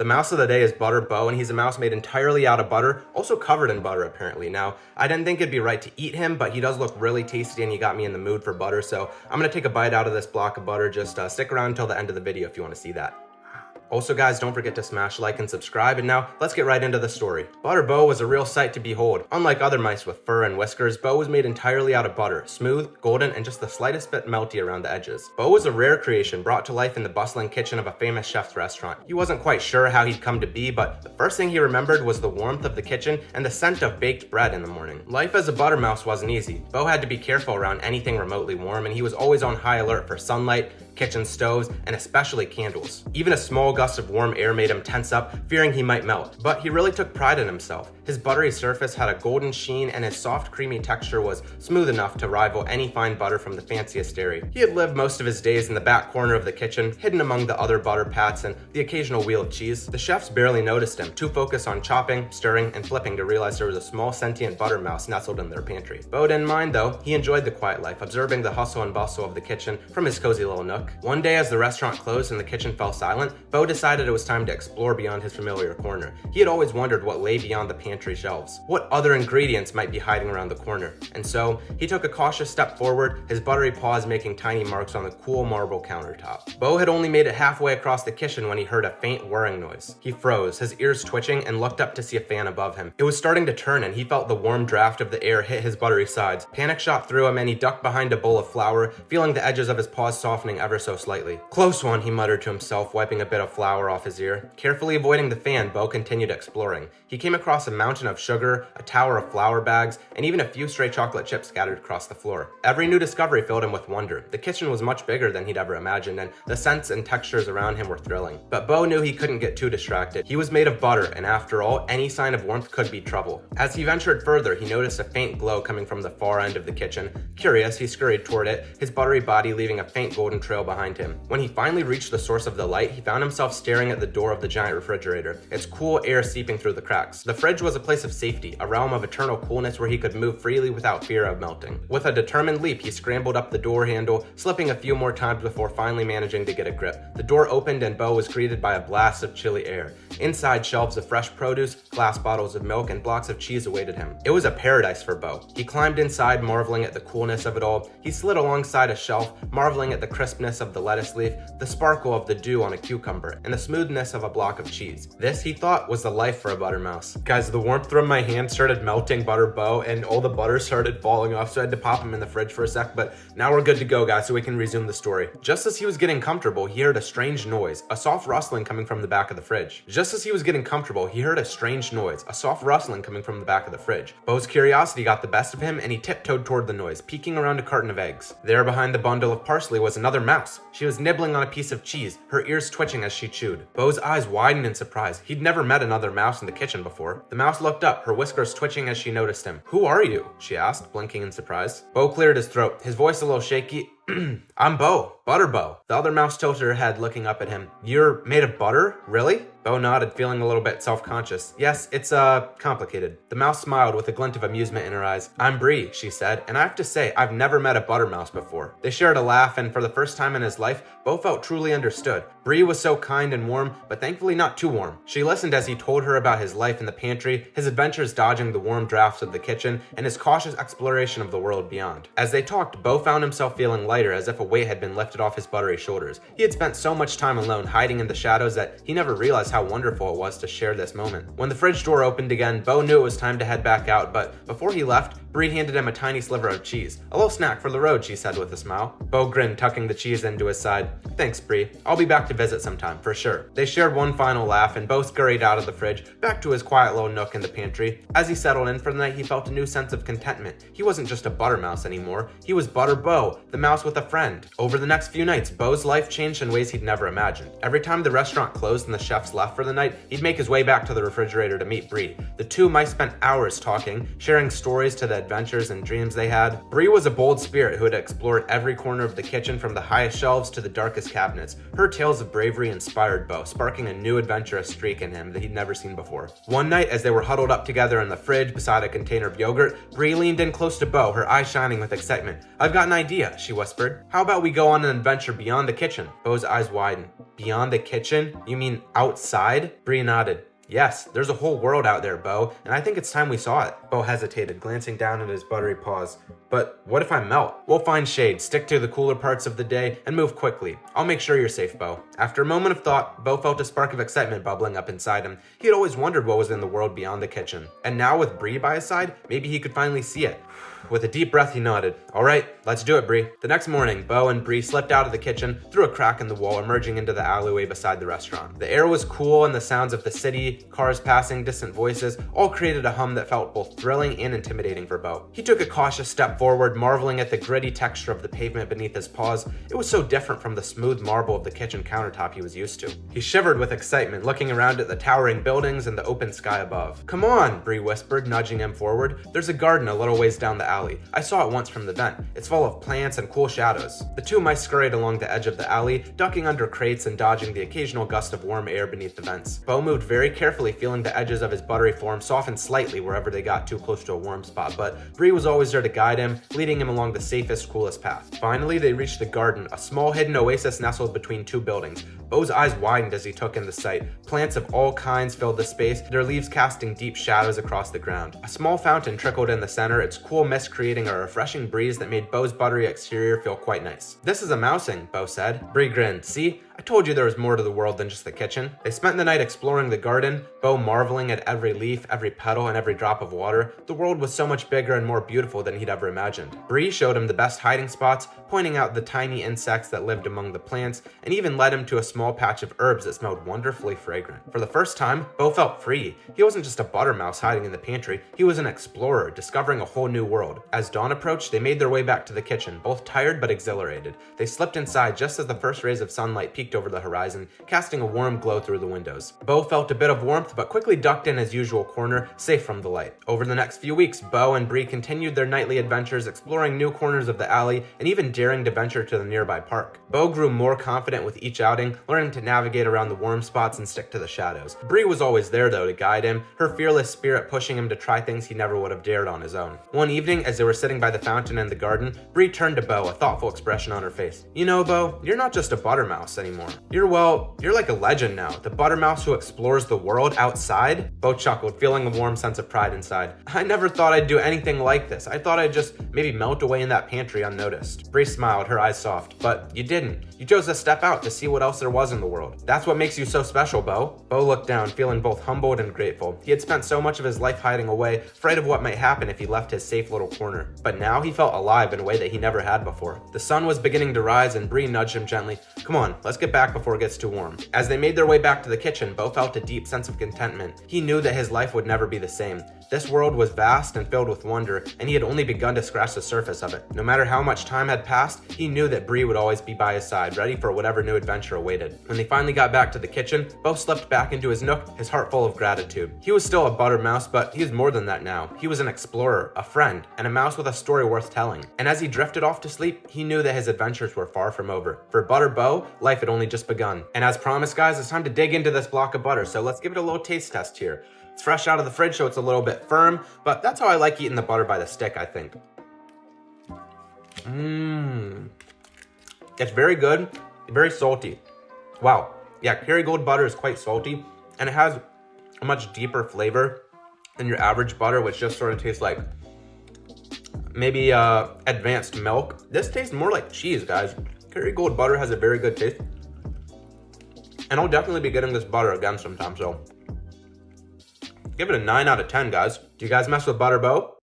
The mouse of the day is Butter Beau, and he's a mouse made entirely out of butter, also covered in butter apparently. Now, I didn't think it'd be right to eat him, but he does look really tasty and he got me in the mood for butter, so I'm gonna take a bite out of this block of butter. Just stick around until the end of the video if you want to see that. Also guys, don't forget to smash like and subscribe, and now let's get right into the story. Butter Beau was a real sight to behold. Unlike other mice with fur and whiskers, Beau was made entirely out of butter, smooth, golden, and just the slightest bit melty around the edges. Beau was a rare creation brought to life in the bustling kitchen of a famous chef's restaurant. He wasn't quite sure how he'd come to be, but the first thing he remembered was the warmth of the kitchen and the scent of baked bread in the morning. Life as a butter mouse wasn't easy. Beau had to be careful around anything remotely warm, and he was always on high alert for sunlight, kitchen stoves, and especially candles. Even a small gust of warm air made him tense up, fearing he might melt. But he really took pride in himself. His buttery surface had a golden sheen, and his soft, creamy texture was smooth enough to rival any fine butter from the fanciest dairy. He had lived most of his days in the back corner of the kitchen, hidden among the other butter pats and the occasional wheel of cheese. The chefs barely noticed him, too focused on chopping, stirring, and flipping to realize there was a small sentient butter mouse nestled in their pantry. Beau didn't mind though. He enjoyed the quiet life, observing the hustle and bustle of the kitchen from his cozy little nook. One day as the restaurant closed and the kitchen fell silent, Beau decided it was time to explore beyond his familiar corner. He had always wondered what lay beyond the pantry shelves. What other ingredients might be hiding around the corner? And so, he took a cautious step forward, his buttery paws making tiny marks on the cool marble countertop. Beau had only made it halfway across the kitchen when he heard a faint whirring noise. He froze, his ears twitching, and looked up to see a fan above him. It was starting to turn, and he felt the warm draft of the air hit his buttery sides. Panic shot through him, and he ducked behind a bowl of flour, feeling the edges of his paws softening ever so slightly. "Close one," he muttered to himself, wiping a bit of flour off his ear. Carefully avoiding the fan, Beau continued exploring. He came across a mountain of sugar, a tower of flour bags, and even a few stray chocolate chips scattered across the floor. Every new discovery filled him with wonder. The kitchen was much bigger than he'd ever imagined, and the scents and textures around him were thrilling. But Beau knew he couldn't get too distracted. He was made of butter, and after all, any sign of warmth could be trouble. As he ventured further, he noticed a faint glow coming from the far end of the kitchen. Curious, he scurried toward it, his buttery body leaving a faint golden trail behind him. When he finally reached the source of the light, he found himself staring at the door of the giant refrigerator, its cool air seeping through the cracks. The fridge was a place of safety, a realm of eternal coolness where he could move freely without fear of melting. With a determined leap, he scrambled up the door handle, slipping a few more times before finally managing to get a grip. The door opened and Beau was greeted by a blast of chilly air. Inside, shelves of fresh produce, glass bottles of milk, and blocks of cheese awaited him. It was a paradise for Beau. He climbed inside, marveling at the coolness of it all. He slid alongside a shelf, marveling at the crispness of the lettuce leaf, the sparkle of the dew on a cucumber, and the smoothness of a block of cheese. This, he thought, was the life for a butter mouse. Guys, the warmth from my hand started melting Butter Beau, and all the butter started falling off, so I had to pop him in the fridge for a sec, but now we're good to go, guys, so we can resume the story. Just as he was getting comfortable, he heard a strange noise, a soft rustling coming from the back of the fridge. Just as he was getting comfortable, he heard a strange noise, a soft rustling coming from the back of the fridge. Beau's curiosity got the best of him, and he tiptoed toward the noise, peeking around a carton of eggs. There behind the bundle of parsley was another mouse. She was nibbling on a piece of cheese, her ears twitching as she chewed. Beau's eyes widened in surprise. He'd never met another mouse in the kitchen before. The mouse looked up, her whiskers twitching as she noticed him. "Who are you?" she asked, blinking in surprise. Beau cleared his throat, his voice a little shaky. "I'm Beau, Butter Beau." The other mouse tilted her head, looking up at him. "You're made of butter? Really?" Beau nodded, feeling a little bit self-conscious. "Yes, it's, complicated." The mouse smiled with a glint of amusement in her eyes. "I'm Brie," she said, "and I have to say, I've never met a butter mouse before." They shared a laugh, and for the first time in his life, Beau felt truly understood. Brie was so kind and warm, but thankfully not too warm. She listened as he told her about his life in the pantry, his adventures dodging the warm drafts of the kitchen, and his cautious exploration of the world beyond. As they talked, Beau found himself feeling lighter, as if a weight had been lifted off his buttery shoulders. He had spent so much time alone, hiding in the shadows, that he never realized how wonderful it was to share this moment. When the fridge door opened again, Beau knew it was time to head back out, but before he left, Brie handed him a tiny sliver of cheese. "A little snack for the road," she said with a smile. Beau grinned, tucking the cheese into his side. "Thanks, Brie. I'll be back to visit sometime, for sure." They shared one final laugh, and Beau scurried out of the fridge, back to his quiet little nook in the pantry. As he settled in for the night, he felt a new sense of contentment. He wasn't just a butter mouse anymore. He was Butter Beau, the mouse with a friend. Over the next few nights, Beau's life changed in ways he'd never imagined. Every time the restaurant closed and the chefs left for the night, he'd make his way back to the refrigerator to meet Brie. The two mice spent hours talking, sharing stories to the adventures and dreams they had. Brie was a bold spirit who had explored every corner of the kitchen, from the highest shelves to the darkest cabinets. Her tales of bravery inspired Beau, sparking a new adventurous streak in him that he'd never seen before. One night, as they were huddled up together in the fridge beside a container of yogurt, Brie leaned in close to Beau, her eyes shining with excitement. "I've got an idea," she whispered. whispered. How about we go on an adventure beyond the kitchen? Beau's eyes widened. Beyond the kitchen? You mean outside? Bree nodded. Yes, there's a whole world out there, Beau, and I think it's time we saw it. Beau hesitated, glancing down at his buttery paws. But what if I melt? We'll find shade, stick to the cooler parts of the day, and move quickly. I'll make sure you're safe, Beau. After a moment of thought, Beau felt a spark of excitement bubbling up inside him. He had always wondered what was in the world beyond the kitchen. And now with Bree by his side, maybe he could finally see it. With a deep breath, he nodded. All right, let's do it, Bree. The next morning, Beau and Bree slipped out of the kitchen through a crack in the wall, emerging into the alleyway beside the restaurant. The air was cool, and the sounds of the city, cars passing, distant voices, all created a hum that felt both thrilling and intimidating for Beau. He took a cautious step forward, marveling at the gritty texture of the pavement beneath his paws. It was so different from the smooth marble of the kitchen countertop he was used to. He shivered with excitement, looking around at the towering buildings and the open sky above. Come on, Bree whispered, nudging him forward. There's a garden a little ways down the alley. I saw it once from the vent. It's full of plants and cool shadows. The two mice scurried along the edge of the alley, ducking under crates and dodging the occasional gust of warm air beneath the vents. Beau moved very carefully, feeling the edges of his buttery form soften slightly wherever they got too close to a warm spot, but Bree was always there to guide him, leading him along the safest, coolest path. Finally, they reached the garden, a small hidden oasis nestled between two buildings. Beau's eyes widened as he took in the sight. Plants of all kinds filled the space, their leaves casting deep shadows across the ground. A small fountain trickled in the center, its cool mist creating a refreshing breeze that made Beau's buttery exterior feel quite nice. This is a mousing, Beau said. Bree grinned. See? I told you there was more to the world than just the kitchen. They spent the night exploring the garden, Beau marveling at every leaf, every petal, and every drop of water. The world was so much bigger and more beautiful than he'd ever imagined. Bree showed him the best hiding spots, pointing out the tiny insects that lived among the plants, and even led him to a small patch of herbs that smelled wonderfully fragrant. For the first time, Beau felt free. He wasn't just a butter mouse hiding in the pantry, he was an explorer, discovering a whole new world. As dawn approached, they made their way back to the kitchen, both tired but exhilarated. They slipped inside just as the first rays of sunlight peeked over the horizon, casting a warm glow through the windows. Beau felt a bit of warmth, but quickly ducked in his usual corner, safe from the light. Over the next few weeks, Beau and Bree continued their nightly adventures, exploring new corners of the alley, and even daring to venture to the nearby park. Beau grew more confident with each outing, learning to navigate around the warm spots and stick to the shadows. Bree was always there, though, to guide him, her fearless spirit pushing him to try things he never would have dared on his own. One evening, as they were sitting by the fountain in the garden, Bree turned to Beau, a thoughtful expression on her face. You know, Beau, you're not just a butter mouse anymore. You're like a legend now, the butter mouse who explores the world outside. Beau chuckled, feeling a warm sense of pride inside. I never thought I'd do anything like this. I thought I'd just maybe melt away in that pantry unnoticed. Bree smiled, her eyes soft. But you didn't. You chose to step out to see what else there was in the world. That's what makes you so special, Beau. Beau looked down, feeling both humbled and grateful. He had spent so much of his life hiding away, afraid of what might happen if he left his safe little corner. But now he felt alive in a way that he never had before. The sun was beginning to rise, and Bree nudged him gently. Come on, let's get back before it gets too warm. As they made their way back to the kitchen, Beau felt a deep sense of contentment. He knew that his life would never be the same. This world was vast and filled with wonder, and he had only begun to scratch the surface of it. No matter how much time had passed, he knew that Bree would always be by his side, ready for whatever new adventure awaited. When they finally got back to the kitchen, Beau slipped back into his nook, his heart full of gratitude. He was still a butter mouse, but he was more than that now. He was an explorer, a friend, and a mouse with a story worth telling. And as he drifted off to sleep, he knew that his adventures were far from over. For Butter Beau, life had only just begun. And as promised, guys, it's time to dig into this block of butter, so let's give it a little taste test here. It's fresh out of the fridge, so it's a little bit firm, but that's how I like eating the butter by the stick, I think. It's very good, very salty. Wow. Yeah, Kerrygold butter is quite salty, and it has a much deeper flavor than your average butter, which just sort of tastes like maybe advanced milk. This tastes more like cheese, guys. Kerrygold butter has a very good taste. And I'll definitely be getting this butter again sometime, so give it a 9 out of 10, guys. Do you guys mess with Butter Beau?